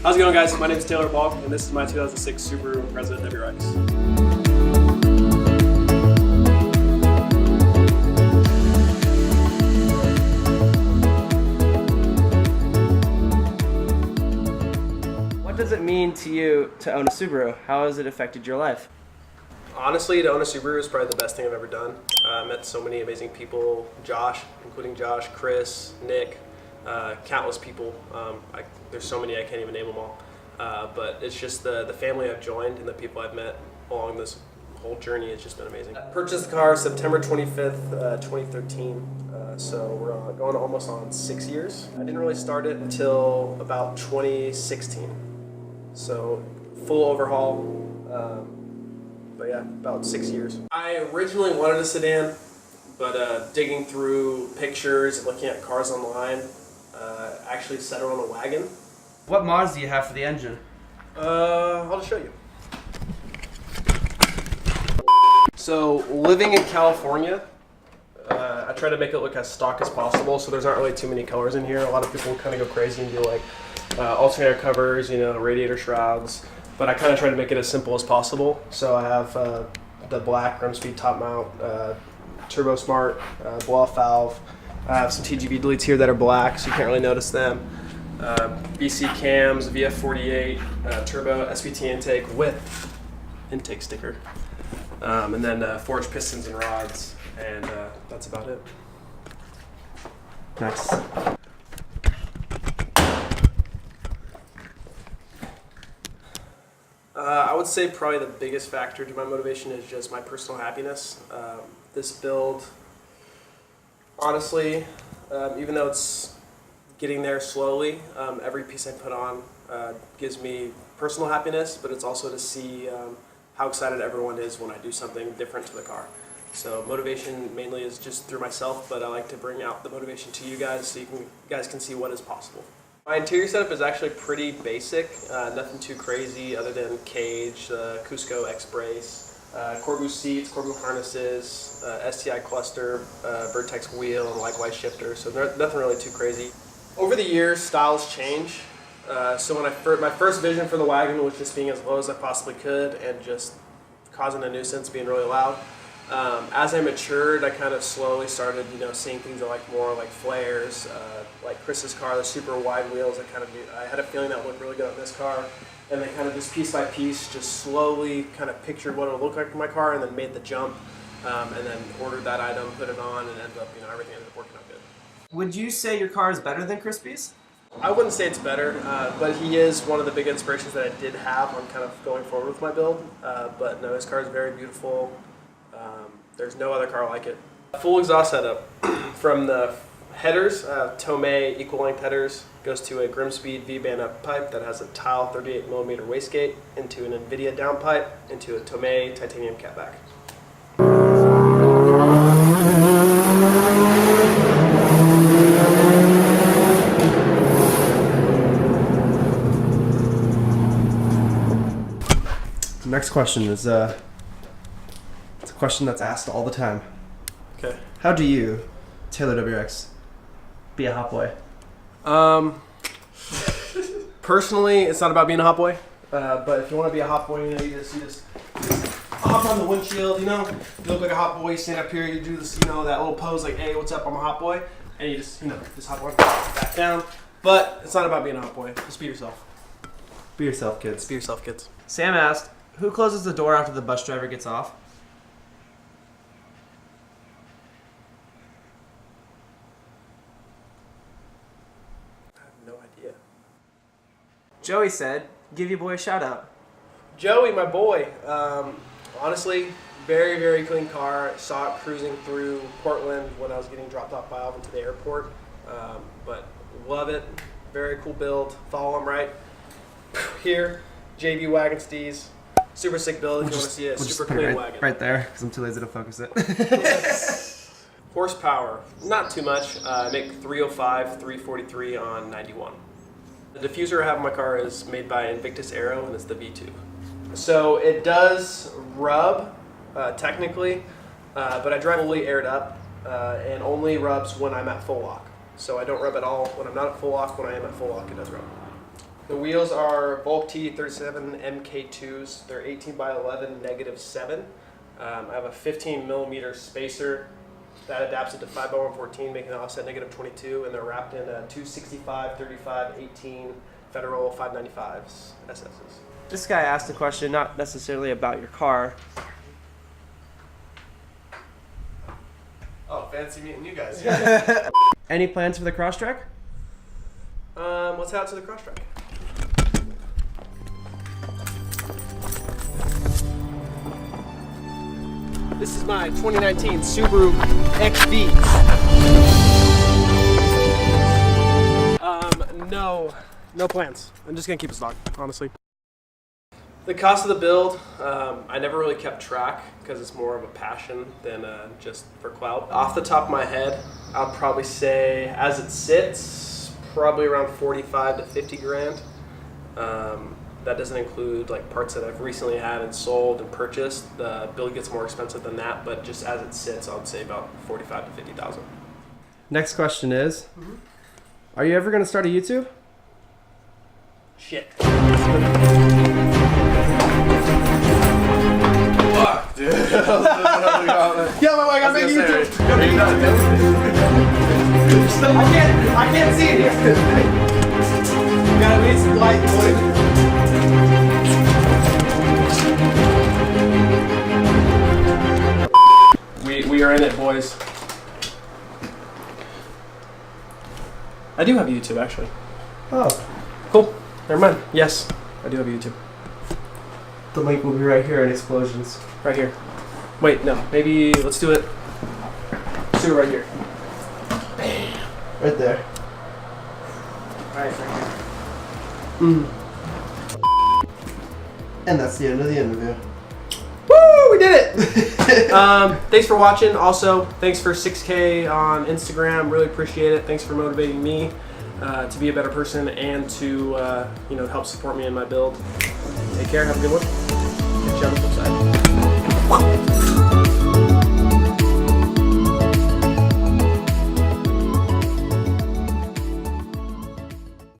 How's it going, guys? My name is Taylor Paul, and this is my 2006 Subaru Impreza WRX. What does it mean to you to own a Subaru? How has it affected your life? Honestly, to own a Subaru is probably the best thing I've ever done. I met so many amazing people, including Josh, Chris, Nick, countless people. There's so many I can't even name them all. But it's just the family I've joined and the people I've met along this whole journey has just been amazing. I purchased the car September 25th, 2013. So we're going almost on 6 years. I didn't really start it until about 2016. So full overhaul. But yeah, about 6 years. I originally wanted a sedan, but digging through pictures and looking at cars online, actually settled on a Wagon. What mods do you have for the engine? I'll just show you. So living in California, I try to make it look as stock as possible, so there's not really too many colors in here. A lot of people kind of go crazy and do like alternator covers, radiator shrouds. But I kind of try to make it as simple as possible. So I have the black Grimspeed top mount, Turbo Smart, blow-off valve. I have some TGV deletes here that are black, so you can't really notice them. BC cams, VF48, turbo SVT intake with intake sticker. And then forged pistons and rods, and that's about it. Nice. I would say probably the biggest factor to my motivation is just my personal happiness. This build, honestly, even though it's getting there slowly, every piece I put on gives me personal happiness, but it's also to see how excited everyone is when I do something different to the car. So motivation mainly is just through myself, but I like to bring out the motivation to you guys so you guys can see what is possible. My interior setup is actually pretty basic, nothing too crazy other than cage, Cusco X-brace, Corbu seats, Corbu harnesses, STI cluster, Vertex wheel, and likewise shifter, so nothing really too crazy. Over the years, styles change. So when my first vision for the Wagon was just being as low as I possibly could and just causing a nuisance, being really loud. As I matured, I kind of slowly started, seeing things I like more, like flares, like Chris's car, the super wide wheels. I had a feeling that would look really good on this car, and then kind of just piece by piece, just slowly kind of pictured what it would look like in my car, and then made the jump, and then ordered that item, put it on, and ended up, everything ended up working out good. Would you say your car is better than Crispy's? I wouldn't say it's better, but he is one of the big inspirations that I did have on kind of going forward with my build. But no, his car is very beautiful. There's no other car like it. Full exhaust setup. From the headers, Tomas equal-length headers, goes to a Grimspeed V-band up pipe that has a tile 38mm wastegate, into an NVIDIA downpipe, into a Tomas titanium catback. The next question is it's a question that's asked all the time. Okay. How do you, Taylor WRX, be a hot boy? Personally, it's not about being a hot boy, but if you want to be a hot boy, you just hop on the windshield. You look like a hot boy. You stand up here, you do this, that little pose like, "Hey, what's up? I'm a hot boy," and you just hop on back down. But it's not about being a hot boy. Just be yourself. Be yourself, kids. Be yourself, kids. Sam asked, who closes the door after the bus driver gets off? I have no idea. Joey said, give your boy a shout out. Joey, my boy. Honestly, very, very clean car. Saw it cruising through Portland when I was getting dropped off by Alvin to the airport. But love it. Very cool build. Follow him right here. JV Wagon Steez. Super sick build if you want to see a super clean wagon. Right there, because I'm too lazy to focus it. Horsepower, not too much. I make 305, 343 on 91. The diffuser I have in my car is made by Invictus Aero, and it's the V2. So it does rub, technically, but I drive fully aired up, and only rubs when I'm at full lock. So I don't rub at all when I'm not at full lock. When I am at full lock, it does rub. The wheels are Volk T37 MK2s. They're 18 by 11, -7. I have a 15 millimeter spacer that adapts it to 5 by 114, making the offset -22, and they're wrapped in 265, 35, 18 Federal 595s SSs. This guy asked a question not necessarily about your car. Oh, fancy meeting you guys. Any plans for the Crosstrek? Let's head out to the Crosstrek. This is my 2019 Subaru XV. No plans. I'm just gonna keep it stock, honestly. The cost of the build, I never really kept track because it's more of a passion than just for clout. Off the top of my head, I'll probably say, as it sits, probably around 45 to 50 grand. That doesn't include like parts that I've recently had and sold and purchased. The build gets more expensive than that, but just as it sits, I would say about 45 to 50,000. Next question is, are you ever going to start a YouTube? Shit. Fuck, dude. Yeah, my I gotta make YouTube. I can't see it here. You gotta need some light, boy. We are in it, boys. I do have a YouTube, actually. Oh, Cool. Never mind. Yes, I do have a YouTube. the link will be right here in Explosions. Right here. Wait, no. Maybe let's do it. Let's do it right here. Right there. Right here. And that's the end of the interview. Woo! We did it! Thanks for watching. Also, thanks for 6K on Instagram. Really appreciate it. Thanks for motivating me to be a better person and to help support me in my build. Take care. Have a good one. Catch you on the flip side.